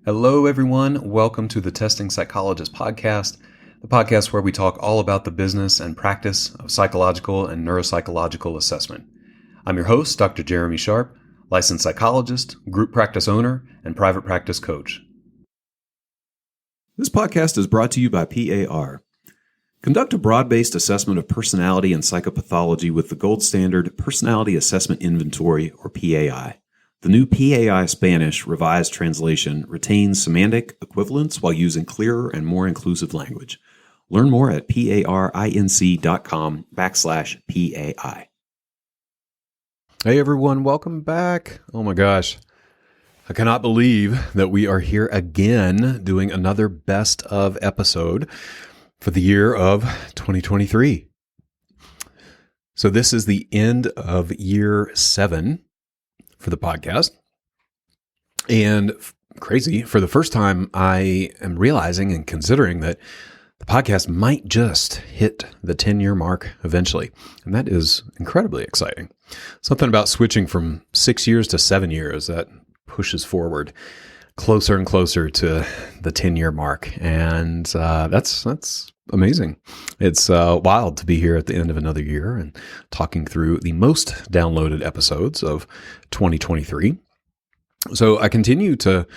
Hello, everyone. Welcome to the Testing Psychologist podcast, the podcast where we talk all about the business and practice of psychological and neuropsychological assessment. I'm your host, Dr. Jeremy Sharp, licensed psychologist, group practice owner, and private practice coach. This podcast is brought to you by PAR. Conduct a broad-based assessment of personality and psychopathology with the gold standard Personality Assessment Inventory, or PAI. The new PAI Spanish revised translation retains semantic equivalence while using clearer and more inclusive language. Learn more at parinc.com/PAI. Hey, everyone. Welcome back. Oh, my gosh. I cannot believe that we are here again doing another best of episode for the year of 2023. So this is the end of year 7 for the podcast. And crazy, for the first time, I am realizing and considering that the podcast might just hit the 10-year mark eventually. And that is incredibly exciting. Something about switching from 6 years to 7 years that pushes forward closer and closer to the 10-year mark. And that's amazing. It's wild to be here at the end of another year and talking through the most downloaded episodes of 2023. So I continue to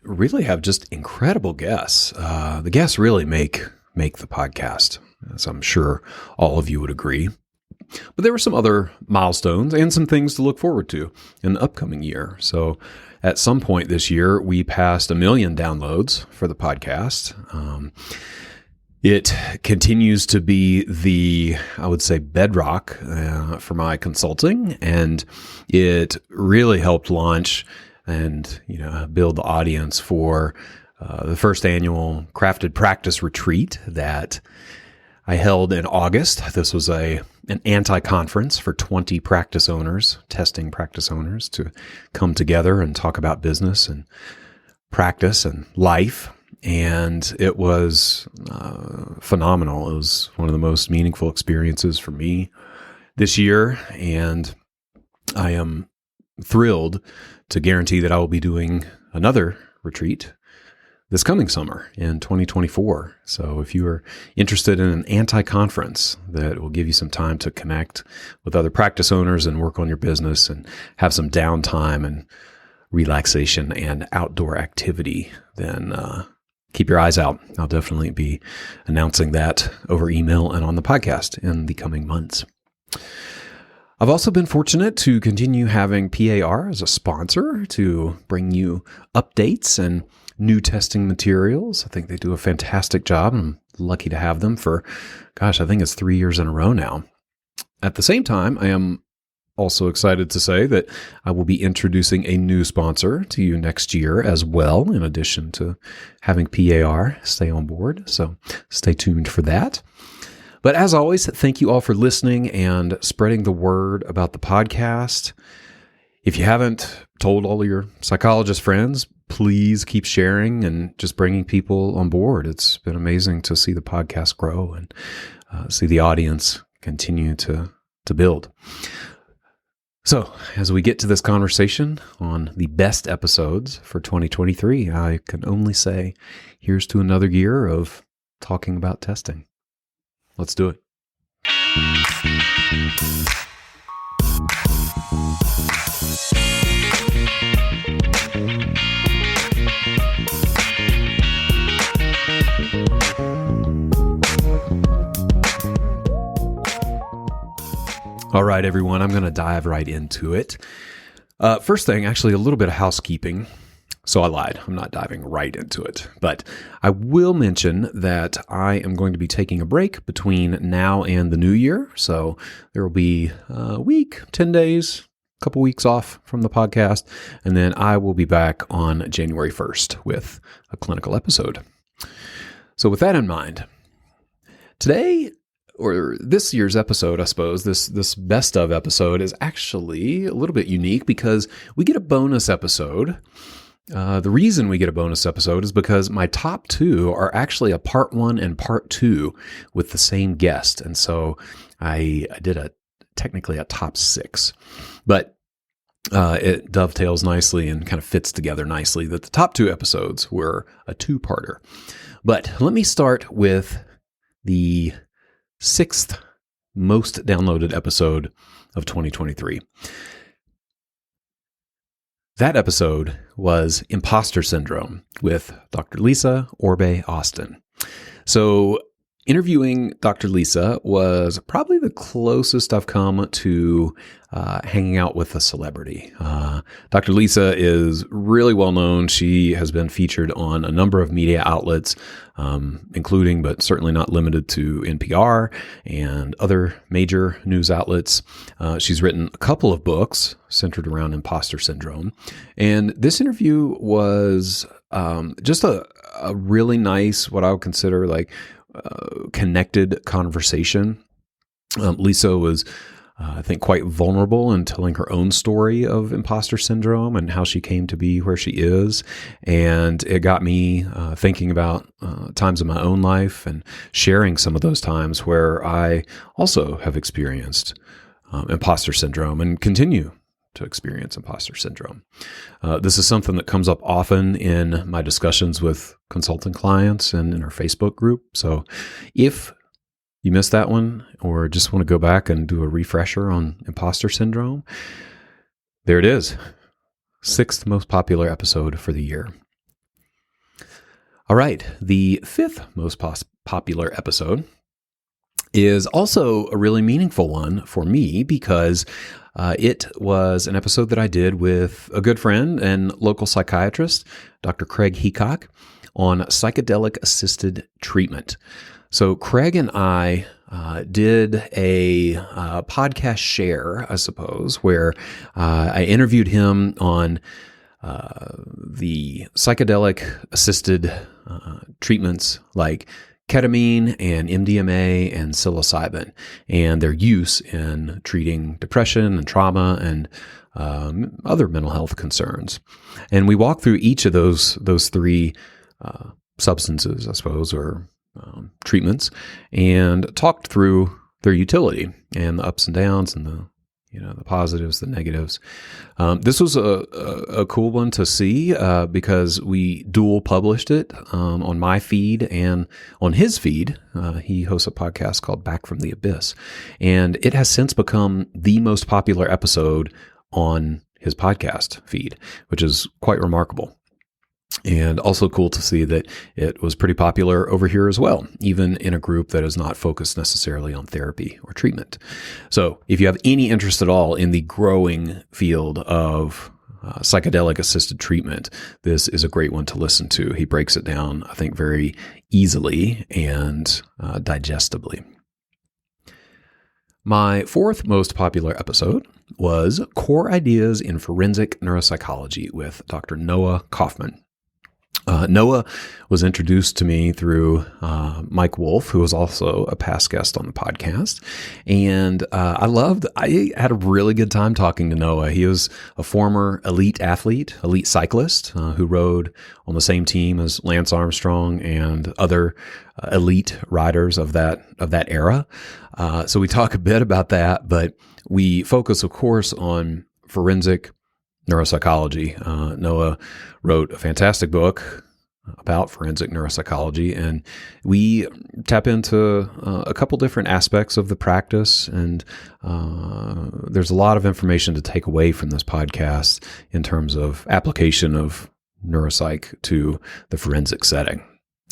really have just incredible guests. The guests really make the podcast, as I'm sure all of you would agree. But there were some other milestones and some things to look forward to in the upcoming year. So at some point this year, we passed 1 million downloads for the podcast. It continues to be the, I would say, bedrock for my consulting, and it really helped launch and build the audience for the first annual Crafted Practice Retreat that I held in August. This was an anti-conference for 20 practice owners, testing practice owners, to come together and talk about business and practice and life. And it was phenomenal. It was one of the most meaningful experiences for me this year. And I am thrilled to guarantee that I will be doing another retreat this coming summer in 2024. So if you are interested in an anti-conference that will give you some time to connect with other practice owners and work on your business and have some downtime and relaxation and outdoor activity, then keep your eyes out. I'll definitely be announcing that over email and on the podcast in the coming months. I've also been fortunate to continue having PAR as a sponsor to bring you updates and new testing materials. I think they do a fantastic job, and I'm lucky to have them for, I think it's 3 years in a row now. At the same time, I am also excited to say that I will be introducing a new sponsor to you next year as well, in addition to having PAR stay on board. So stay tuned for that. But as always, thank you all for listening and spreading the word about the podcast. If you haven't told all of your psychologist friends, please keep sharing and just bringing people on board. It's been amazing to see the podcast grow and see the audience continue to build. So as we get to this conversation on the best episodes for 2023, I can only say here's to another year of talking about testing. Let's do it. All right, everyone, I'm going to dive right into it. First thing, actually, a little bit of housekeeping. So I lied. I'm not diving right into it. But I will mention that I am going to be taking a break between now and the new year. So there will be a week, 10 days, a couple weeks off from the podcast. And then I will be back on January 1st with a clinical episode. So with that in mind, today, or this year's episode, I suppose, this best of episode is actually a little bit unique because we get a bonus episode. The reason we get a bonus episode is because my top 2 are actually a part 1 and part 2 with the same guest. And so I did technically a top 6. But it dovetails nicely and kind of fits together nicely that the top 2 episodes were a 2-parter. But let me start with the 6th most downloaded episode of 2023. That episode was Imposter Syndrome with Dr. Lisa Orbe-Austin. So interviewing Dr. Lisa was probably the closest I've come to hanging out with a celebrity. Dr. Lisa is really well known. She has been featured on a number of media outlets, including but certainly not limited to NPR and other major news outlets. She's written a couple of books centered around imposter syndrome. And this interview was just a really nice, what I would consider like connected conversation. Lisa was, I think, quite vulnerable in telling her own story of imposter syndrome and how she came to be where she is. And it got me thinking about times in my own life and sharing some of those times where I also have experienced imposter syndrome and continue to experience imposter syndrome. This is something that comes up often in my discussions with consulting clients and in our Facebook group. So if you missed that one or just want to go back and do a refresher on imposter syndrome, there it is. 6th most popular episode for the year. All right. The 5th most popular episode is also a really meaningful one for me because it was an episode that I did with a good friend and local psychiatrist, Dr. Craig Heacock, on psychedelic-assisted treatment. So Craig and I did a podcast share, I suppose, where I interviewed him on the psychedelic-assisted treatments like ketamine and MDMA and psilocybin, and their use in treating depression and trauma and other mental health concerns. And we walked through each of those 3 substances, I suppose, or treatments, and talked through their utility and the ups and downs and the positives, the negatives. This was a cool one to see because we dual published it on my feed and on his feed. He hosts a podcast called Back from the Abyss, and it has since become the most popular episode on his podcast feed, which is quite remarkable. And also cool to see that it was pretty popular over here as well, even in a group that is not focused necessarily on therapy or treatment. So if you have any interest at all in the growing field of psychedelic-assisted treatment, this is a great one to listen to. He breaks it down, I think, very easily and digestibly. My 4th most popular episode was Core Ideas in Forensic Neuropsychology with Dr. Noah Kaufman. Noah was introduced to me through Mike Wolf, who was also a past guest on the podcast. And I had a really good time talking to Noah. He was a former elite athlete, elite cyclist, who rode on the same team as Lance Armstrong and other elite riders of that era. So we talk a bit about that, but we focus, of course, on forensic neuropsychology. Noah wrote a fantastic book about forensic neuropsychology, and we tap into a couple different aspects of the practice, and there's a lot of information to take away from this podcast in terms of application of neuropsych to the forensic setting.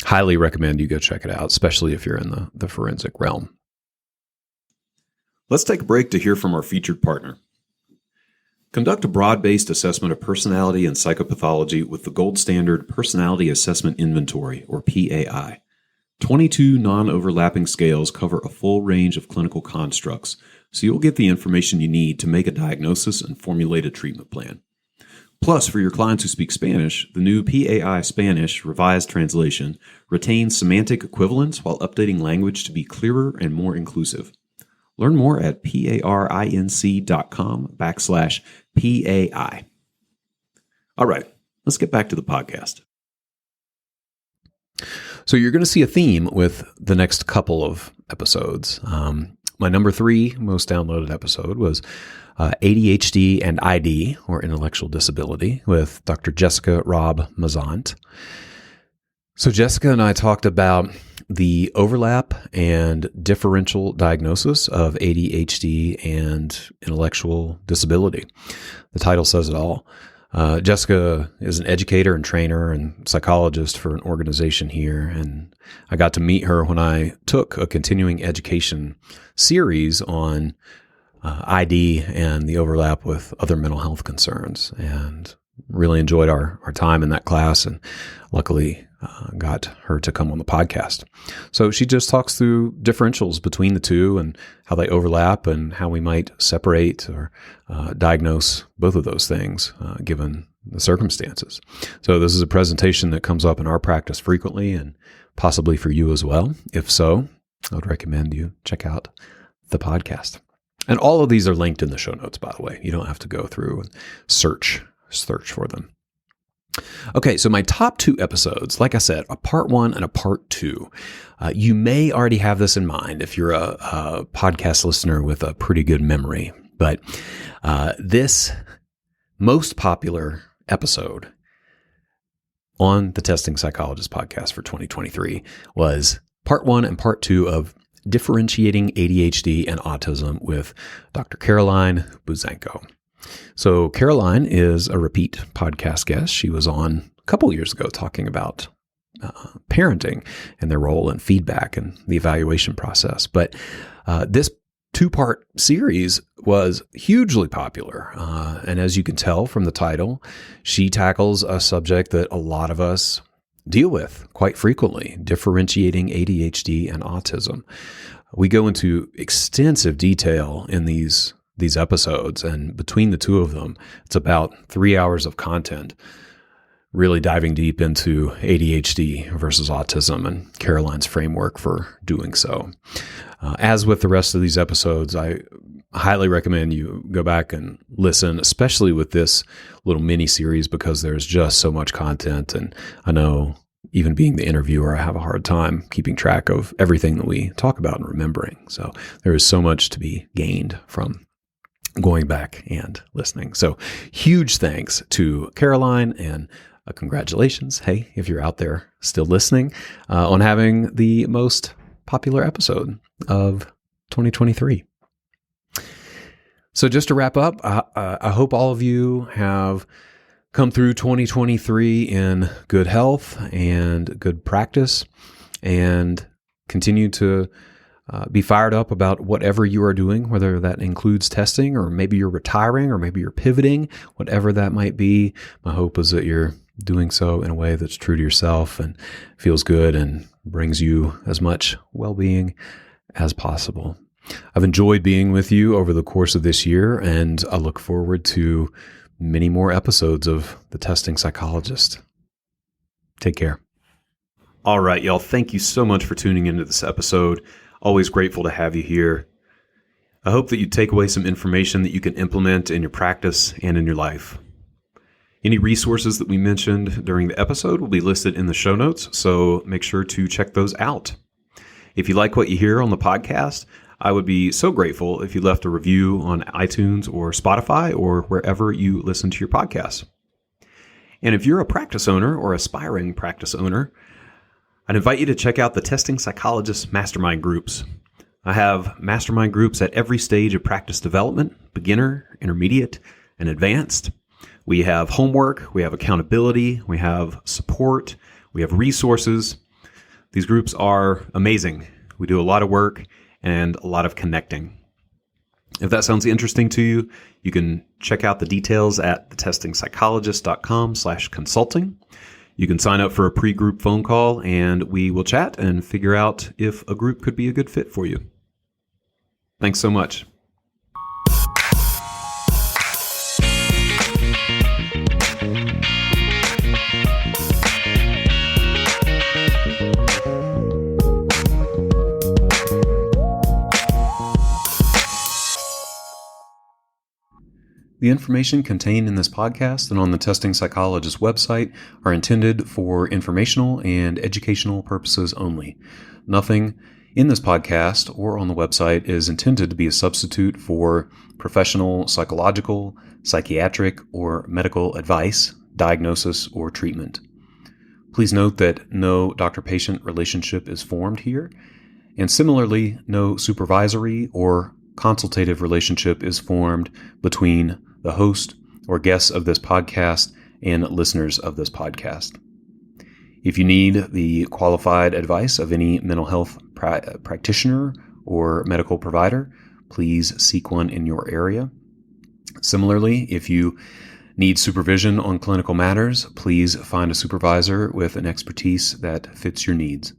Highly recommend you go check it out, especially if you're in the forensic realm. Let's take a break to hear from our featured partner. Conduct a broad-based assessment of personality and psychopathology with the gold standard Personality Assessment Inventory, or PAI. 22 non-overlapping scales cover a full range of clinical constructs, so you'll get the information you need to make a diagnosis and formulate a treatment plan. Plus, for your clients who speak Spanish, the new PAI Spanish Revised Translation retains semantic equivalence while updating language to be clearer and more inclusive. Learn more at parinc.com/PAI. All right, let's get back to the podcast. So you're going to see a theme with the next couple of episodes. My number 3 most downloaded episode was ADHD and ID, or Intellectual Disability, with Dr. Jessica Robb Mazant. So Jessica and I talked about the overlap and differential diagnosis of ADHD and intellectual disability. The title says it all. Jessica is an educator and trainer and psychologist for an organization here, and I got to meet her when I took a continuing education series on ID and the overlap with other mental health concerns, and really enjoyed our time in that class, and luckily got her to come on the podcast. So she just talks through differentials between the two and how they overlap and how we might separate or diagnose both of those things given the circumstances. So this is a presentation that comes up in our practice frequently and possibly for you as well. If so, I would recommend you check out the podcast. And all of these are linked in the show notes, by the way. You don't have to go through and search for them. Okay, so my top 2 episodes, like I said, a part 1 and a part 2. You may already have this in mind if you're a podcast listener with a pretty good memory. But this most popular episode on the Testing Psychologist podcast for 2023 was part 1 and part 2 of Differentiating ADHD and Autism with Dr. Caroline Buzanko. So Caroline is a repeat podcast guest. She was on a couple years ago talking about parenting and their role in feedback and the evaluation process. But this 2-part series was hugely popular. And as you can tell from the title, she tackles a subject that a lot of us deal with quite frequently, differentiating ADHD and autism. We go into extensive detail in these episodes, and between the 2 of them, it's about 3 hours of content, really diving deep into ADHD versus autism and Caroline's framework for doing so. As with the rest of these episodes, I highly recommend you go back and listen, especially with this little mini series, because there's just so much content. And I know even being the interviewer, I have a hard time keeping track of everything that we talk about and remembering. So there is so much to be gained from going back and listening. So huge thanks to Caroline, and congratulations, hey, if you're out there still listening, on having the most popular episode of 2023. So just to wrap up, I hope all of you have come through 2023 in good health and good practice, and continue to be fired up about whatever you are doing, whether that includes testing, or maybe you're retiring, or maybe you're pivoting, whatever that might be. My hope is that you're doing so in a way that's true to yourself and feels good and brings you as much well-being as possible. I've enjoyed being with you over the course of this year, and I look forward to many more episodes of the Testing Psychologist. Take care. All right, y'all. Thank you so much for tuning into this episode. Always grateful to have you here. I hope that you take away some information that you can implement in your practice and in your life. Any resources that we mentioned during the episode will be listed in the show notes, so make sure to check those out. If you like what you hear on the podcast, I would be so grateful if you left a review on iTunes or Spotify or wherever you listen to your podcasts. And if you're a practice owner or aspiring practice owner, I'd invite you to check out the Testing Psychologist mastermind groups. I have mastermind groups at every stage of practice development: beginner, intermediate, and advanced. We have homework, we have accountability, we have support, we have resources. These groups are amazing. We do a lot of work and a lot of connecting. If that sounds interesting to you, you can check out the details at thetestingpsychologist.com/consulting. You can sign up for a pre-group phone call, and we will chat and figure out if a group could be a good fit for you. Thanks so much. The information contained in this podcast and on the Testing Psychologist website are intended for informational and educational purposes only. Nothing in this podcast or on the website is intended to be a substitute for professional psychological, psychiatric, or medical advice, diagnosis, or treatment. Please note that no doctor-patient relationship is formed here, and similarly, no supervisory or consultative relationship is formed between the host or guests of this podcast and listeners of this podcast. If you need the qualified advice of any mental health practitioner or medical provider, please seek one in your area. Similarly, if you need supervision on clinical matters, please find a supervisor with an expertise that fits your needs.